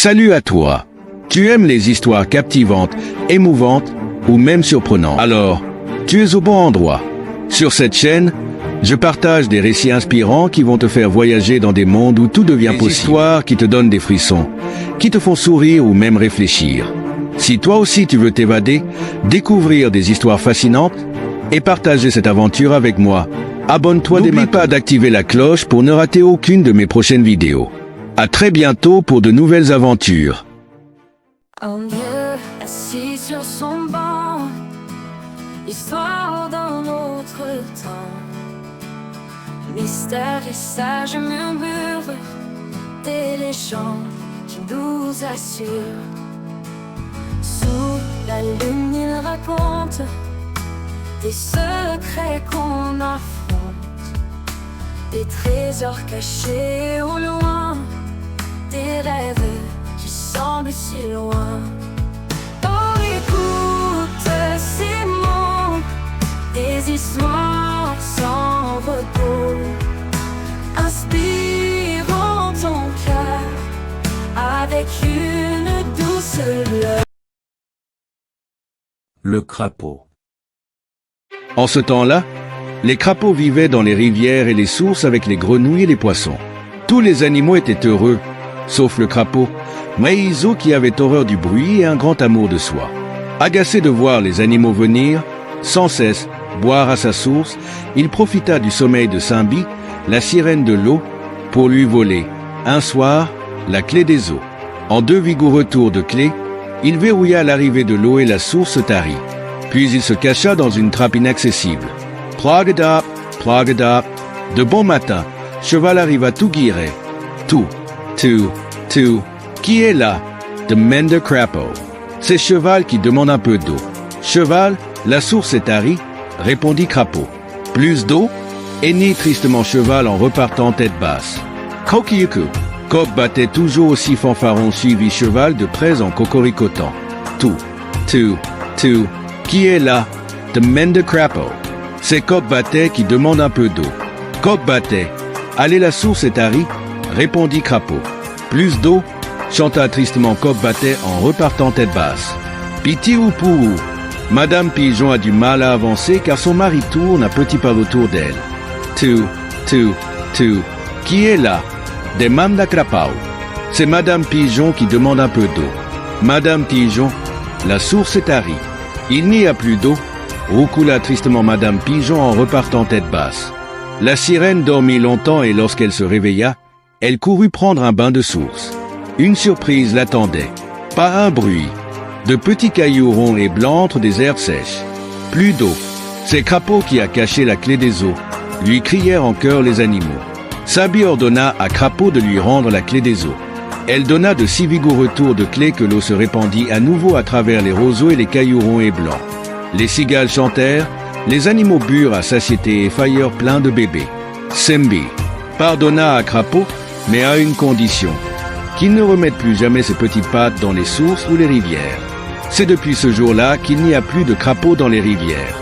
Salut à toi. Tu aimes les histoires captivantes, émouvantes ou même surprenantes. Alors, tu es au bon endroit. Sur cette chaîne, je partage des récits inspirants qui vont te faire voyager dans des mondes où tout devient possible. Des histoires qui te donnent des frissons, qui te font sourire ou même réfléchir. Si toi aussi tu veux t'évader, découvrir des histoires fascinantes et partager cette aventure avec moi, abonne-toi dès maintenant. N'oublie pas d'activer la cloche pour ne rater aucune de mes prochaines vidéos. À très bientôt pour de nouvelles aventures. Un vieux assis sur son banc, histoire d'un autre temps. Mystère et sage murmure des légendes qui nous assurent. Sous la lune il raconte des secrets qu'on affronte, des trésors cachés au loin, des rêves qui semblent si loin. Oh, écoute ces mots, des histoires sans repos, inspirant ton cœur avec une douce lueur. Le crapaud. En ce temps-là, les crapauds vivaient dans les rivières et les sources avec les grenouilles et les poissons. Tous les animaux étaient heureux, sauf le crapaud, Maizo qui avait horreur du bruit et un grand amour de soi. Agacé de voir les animaux venir, sans cesse boire à sa source, il profita du sommeil de Simbi, la sirène de l'eau, pour lui voler, un soir, la clé des eaux. En 2 vigoureux tours de clé, il verrouilla l'arrivée de l'eau et la source tarit. Puis il se cacha dans une trappe inaccessible. Plagada, plagada. De bon matin, Cheval arriva tout guiré. Tout. Qui est là? Demanda Crapaud. C'est Cheval qui demande un peu d'eau. Cheval, la source est tarie, répondit Crapaud. Plus d'eau? Hennit tristement Cheval en repartant tête basse. Kokiyuku. Coq battait toujours aussi fanfaron suivi Cheval de près en cocoricotant. Tout. Qui est là? Demanda Crapaud. C'est Coq battait qui demande un peu d'eau. Coq battait. Allez, la source est tarie, répondit Crapaud. Plus d'eau? Chanta tristement Coq battait en repartant tête basse. Piti ou pou. Madame Pigeon a du mal à avancer car son mari tourne à petits pas autour d'elle. Qui est là? Demanda Crapaud. C'est Madame Pigeon qui demande un peu d'eau. Madame Pigeon, la source est tarie. Il n'y a plus d'eau, roucoula tristement Madame Pigeon en repartant tête basse. La sirène dormit longtemps et lorsqu'elle se réveilla, elle courut prendre un bain de source. Une surprise l'attendait. Pas un bruit. De petits cailloux ronds et blancs entre des herbes sèches. Plus d'eau. C'est Crapaud qui a caché la clé des eaux, lui crièrent en chœur les animaux. Sabi ordonna à Crapaud de lui rendre la clé des eaux. Elle donna de si vigoureux tours de clé que l'eau se répandit à nouveau à travers les roseaux et les cailloux ronds et blancs. Les cigales chantèrent, les animaux burent à satiété et faillèrent plein de bébés. Simbi pardonna à Crapaud, mais à une condition, qu'il ne remette plus jamais ses petites pattes dans les sources ou les rivières. C'est depuis ce jour-là qu'il n'y a plus de crapauds dans les rivières.